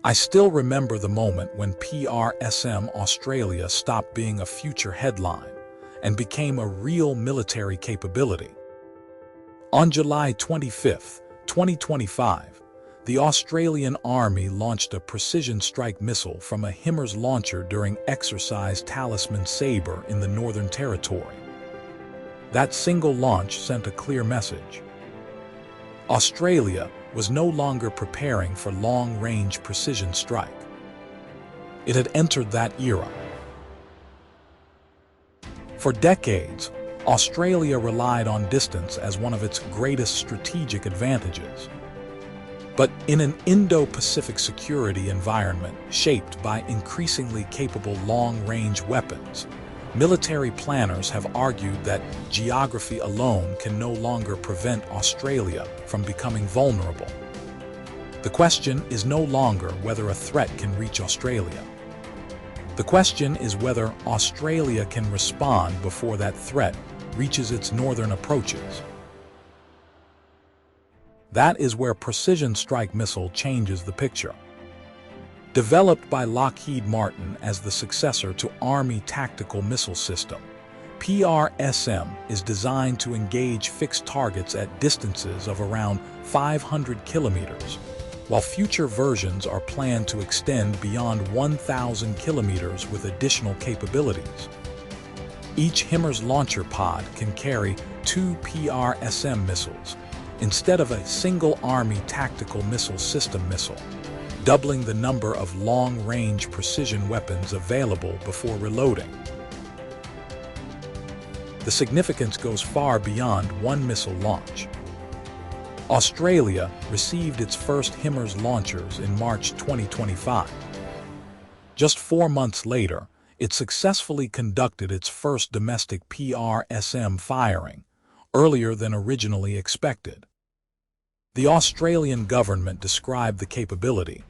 I still remember the moment when PrSM Australia stopped being a future headline and became a real military capability. On July 25, 2025, the Australian Army launched a precision strike missile from a HIMARS launcher during Exercise Talisman Sabre in the Northern Territory. That single launch sent a clear message. Australia was no longer preparing for long-range precision strike. It had entered that era. For decades, Australia relied on distance as one of its greatest strategic advantages. But in an Indo Pacific security environment shaped by increasingly capable long-range weapons, military planners have argued that geography alone can no longer prevent Australia from becoming vulnerable. The question is no longer whether a threat can reach Australia. The question is whether Australia can respond before that threat reaches its northern approaches. That is where precision strike missile changes the picture. Developed by Lockheed Martin as the successor to Army Tactical Missile System, PrSM is designed to engage fixed targets at distances of around 500 kilometers, while future versions are planned to extend beyond 1,000 kilometers with additional capabilities. Each HIMARS launcher pod can carry 2 PrSM missiles, instead of a single Army Tactical Missile System missile, doubling the number of long-range precision weapons available before reloading. The significance goes far beyond one missile launch. Australia received its first HIMARS launchers in March 2025. Just 4 months later, it successfully conducted its first domestic PrSM firing, earlier than originally expected. The Australian government described the capability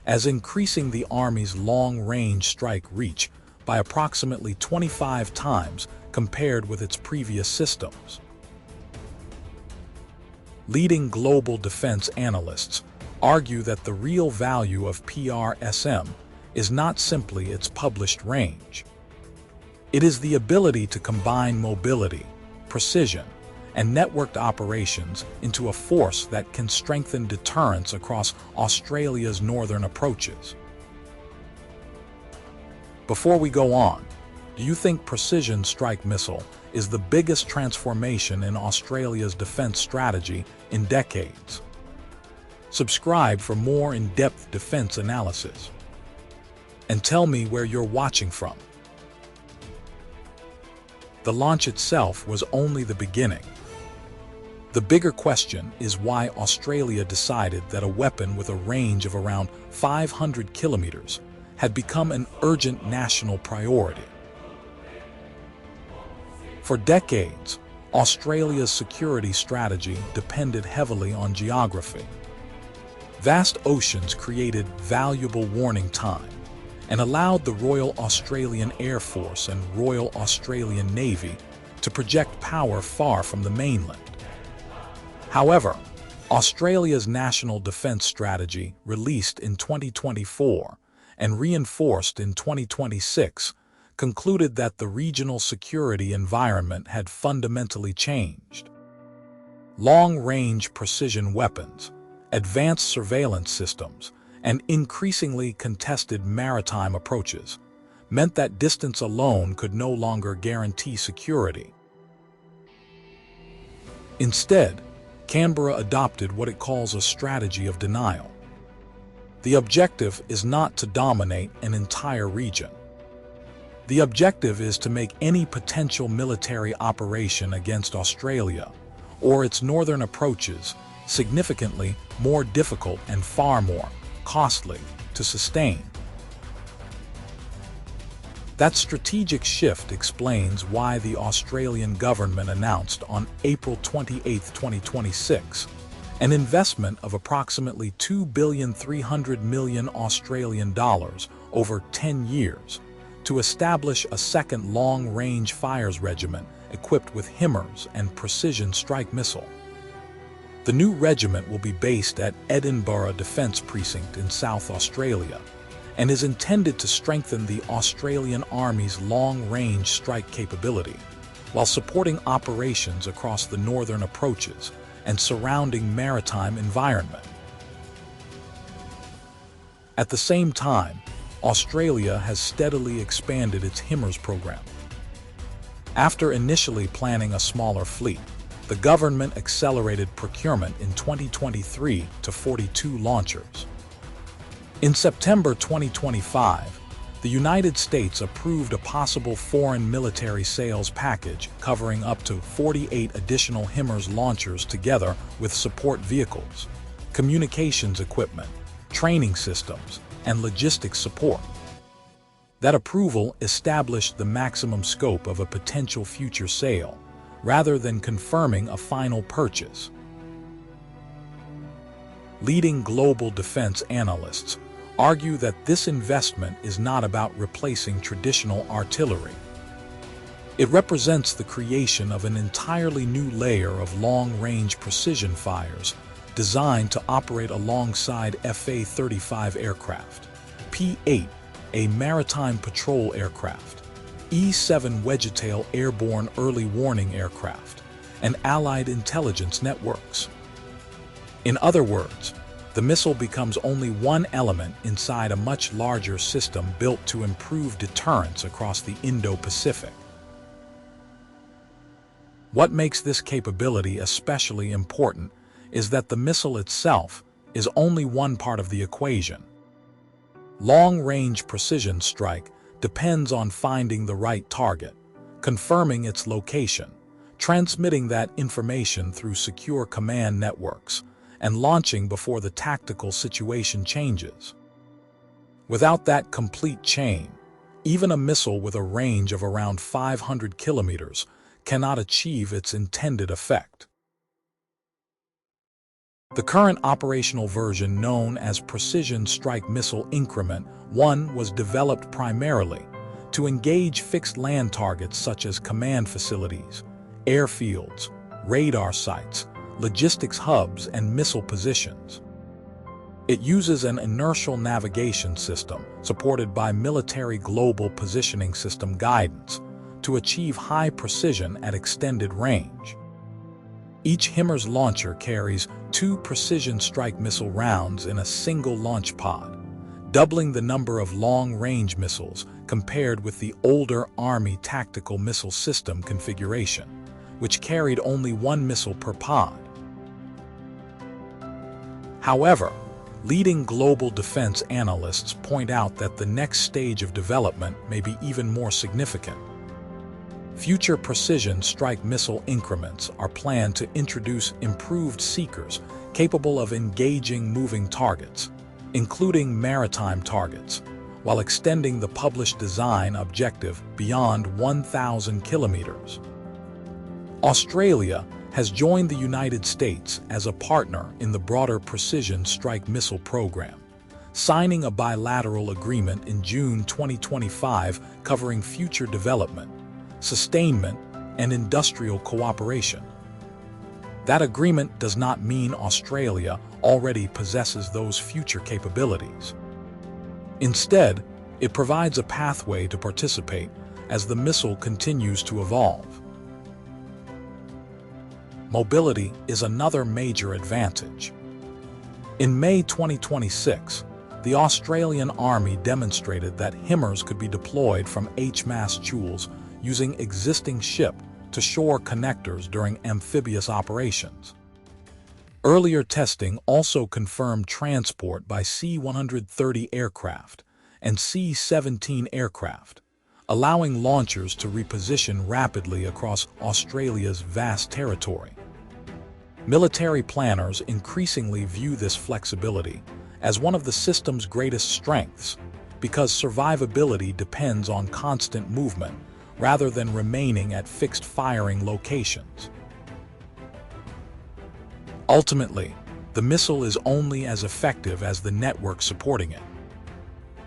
as increasing the Army's long-range strike reach by approximately 25 times compared with its previous systems. Leading global defense analysts argue that the real value of PrSM is not simply its published range. It is the ability to combine mobility, precision, and networked operations into a force that can strengthen deterrence across Australia's northern approaches. Before we go on, do you think precision strike missile is the biggest transformation in Australia's defense strategy in decades? Subscribe for more in-depth defense analysis. And tell me where you're watching from. The launch itself was only the beginning. The bigger question is why Australia decided that a weapon with a range of around 500 kilometers had become an urgent national priority. For decades, Australia's security strategy depended heavily on geography. Vast oceans created valuable warning time and allowed the Royal Australian Air Force and Royal Australian Navy to project power far from the mainland. However, Australia's National Defence Strategy, released in 2024 and reinforced in 2026, concluded that the regional security environment had fundamentally changed. Long-range precision weapons, advanced surveillance systems, and increasingly contested maritime approaches meant that distance alone could no longer guarantee security. Instead, Canberra adopted what it calls a strategy of denial. The objective is not to dominate an entire region. The objective is to make any potential military operation against Australia or its northern approaches significantly more difficult and far more costly to sustain. That strategic shift explains why the Australian government announced on April 28, 2026, an investment of approximately $2.3 billion Australian dollars over 10 years to establish a second long-range fires regiment equipped with HIMARS and precision strike missile. The new regiment will be based at Edinburgh Defence Precinct in South Australia and is intended to strengthen the Australian Army's long-range strike capability while supporting operations across the northern approaches and surrounding maritime environment. At the same time, Australia has steadily expanded its HIMARS program. After initially planning a smaller fleet, the government accelerated procurement in 2023 to 42 launchers. In September 2025, the United States approved a possible foreign military sales package covering up to 48 additional HIMARS launchers together with support vehicles, communications equipment, training systems, and logistics support. That approval established the maximum scope of a potential future sale, rather than confirming a final purchase. Leading global defense analysts argue that this investment is not about replacing traditional artillery. It represents the creation of an entirely new layer of long-range precision fires designed to operate alongside FA-35 aircraft, P-8, a maritime patrol aircraft, E-7 Wedgetail airborne early warning aircraft, and allied intelligence networks. In other words, the missile becomes only one element inside a much larger system built to improve deterrence across the Indo Pacific. What makes this capability especially important is that the missile itself is only one part of the equation. Long-range precision strike depends on finding the right target, confirming its location, transmitting that information through secure command networks, and launching before the tactical situation changes. Without that complete chain, even a missile with a range of around 500 kilometers cannot achieve its intended effect. The current operational version, known as Precision Strike Missile Increment 1, was developed primarily to engage fixed land targets such as command facilities, airfields, radar sites, logistics hubs, and missile positions. It uses an inertial navigation system supported by military global positioning system guidance to achieve high precision at extended range. Each HIMARS launcher carries 2 precision strike missile rounds in a single launch pod, doubling the number of long-range missiles compared with the older Army tactical missile system configuration, which carried only 1 missile per pod. However, leading global defense analysts point out that the next stage of development may be even more significant. Future precision strike missile increments are planned to introduce improved seekers capable of engaging moving targets, including maritime targets, while extending the published design objective beyond 1,000 kilometers. Australia has joined the United States as a partner in the broader Precision Strike Missile program, signing a bilateral agreement in June 2025 covering future development, sustainment, and industrial cooperation. That agreement does not mean Australia already possesses those future capabilities. Instead, it provides a pathway to participate as the missile continues to evolve. Mobility is another major advantage. In May 2026, the Australian Army demonstrated that HIMARS could be deployed from HIMARS Jules using existing ship-to-shore connectors during amphibious operations. Earlier testing also confirmed transport by C-130 aircraft and C-17 aircraft, allowing launchers to reposition rapidly across Australia's vast territory. Military planners increasingly view this flexibility as one of the system's greatest strengths because survivability depends on constant movement rather than remaining at fixed firing locations. Ultimately, the missile is only as effective as the network supporting it.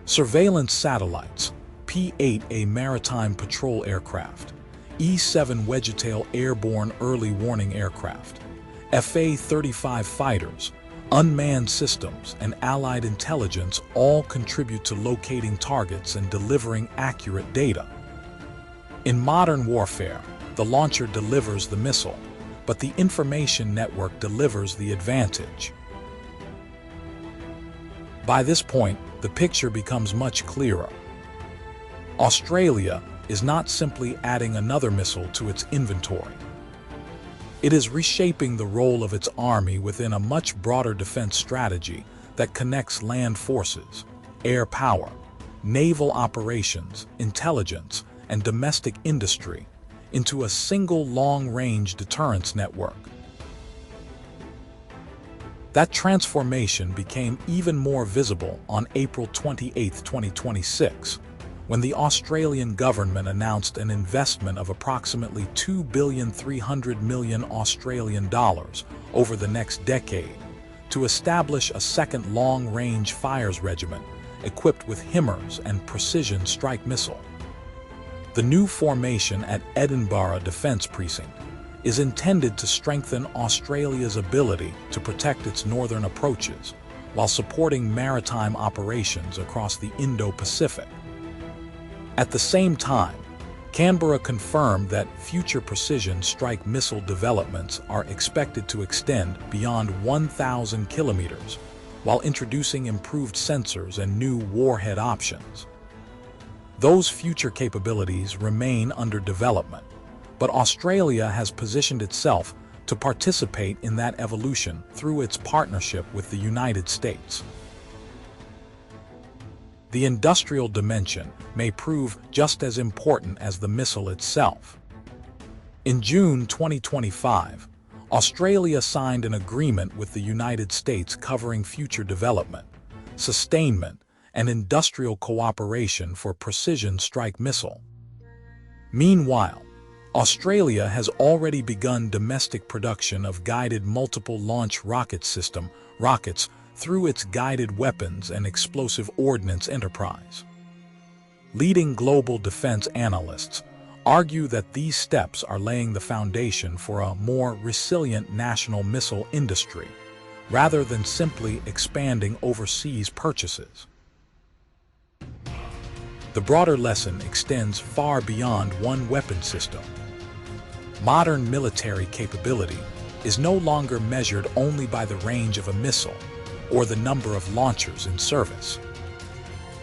Surveillance satellites, P-8A maritime patrol aircraft, E-7 Wedgetail airborne early warning aircraft, Fa-35 fighters, unmanned systems, and allied intelligence all contribute to locating targets and delivering accurate data. In modern warfare, the launcher delivers the missile, but the information network delivers the advantage. By this point, the picture becomes much clearer. Australia is not simply adding another missile to its inventory. It is reshaping the role of its army within a much broader defense strategy that connects land forces, air power, naval operations, intelligence, and domestic industry into a single long-range deterrence network. That transformation became even more visible on April 28, 2026, when the Australian government announced an investment of approximately $2.3 billion Australian dollars over the next decade to establish a second long-range fires regiment equipped with HIMARS and precision strike missile. The new formation at Edinburgh Defence Precinct is intended to strengthen Australia's ability to protect its northern approaches while supporting maritime operations across the Indo Pacific. At the same time, Canberra confirmed that future precision strike missile developments are expected to extend beyond 1,000 kilometers, while introducing improved sensors and new warhead options. Those future capabilities remain under development, but Australia has positioned itself to participate in that evolution through its partnership with the United States. The industrial dimension may prove just as important as the missile itself. In June 2025, Australia signed an agreement with the United States covering future development, sustainment, and industrial cooperation for precision strike missile. Meanwhile, Australia has already begun domestic production of guided multiple launch rocket system rockets through its guided weapons and explosive ordnance enterprise. Leading global defense analysts argue that these steps are laying the foundation for a more resilient national missile industry, rather than simply expanding overseas purchases. The broader lesson extends far beyond one weapon system. Modern military capability is no longer measured only by the range of a missile or the number of launchers in service.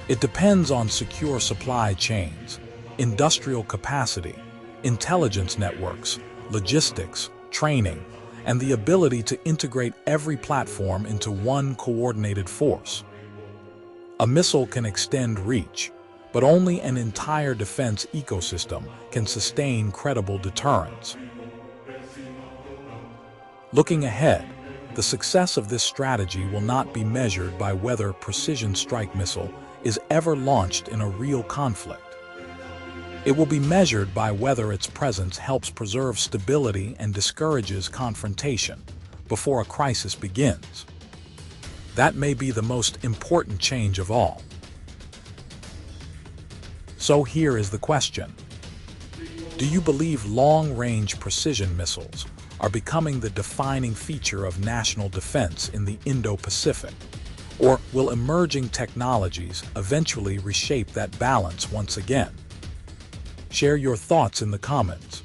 It depends on secure supply chains, industrial capacity, intelligence networks, logistics, training, and the ability to integrate every platform into one coordinated force. A missile can extend reach, but only an entire defense ecosystem can sustain credible deterrence. Looking ahead, the success of this strategy will not be measured by whether precision strike missile is ever launched in a real conflict. It will be measured by whether its presence helps preserve stability and discourages confrontation before a crisis begins. That may be the most important change of all. So here is the question. Do you believe long-range precision missiles are becoming the defining feature of national defense in the Indo Pacific? Or will emerging technologies eventually reshape that balance once again? Share your thoughts in the comments.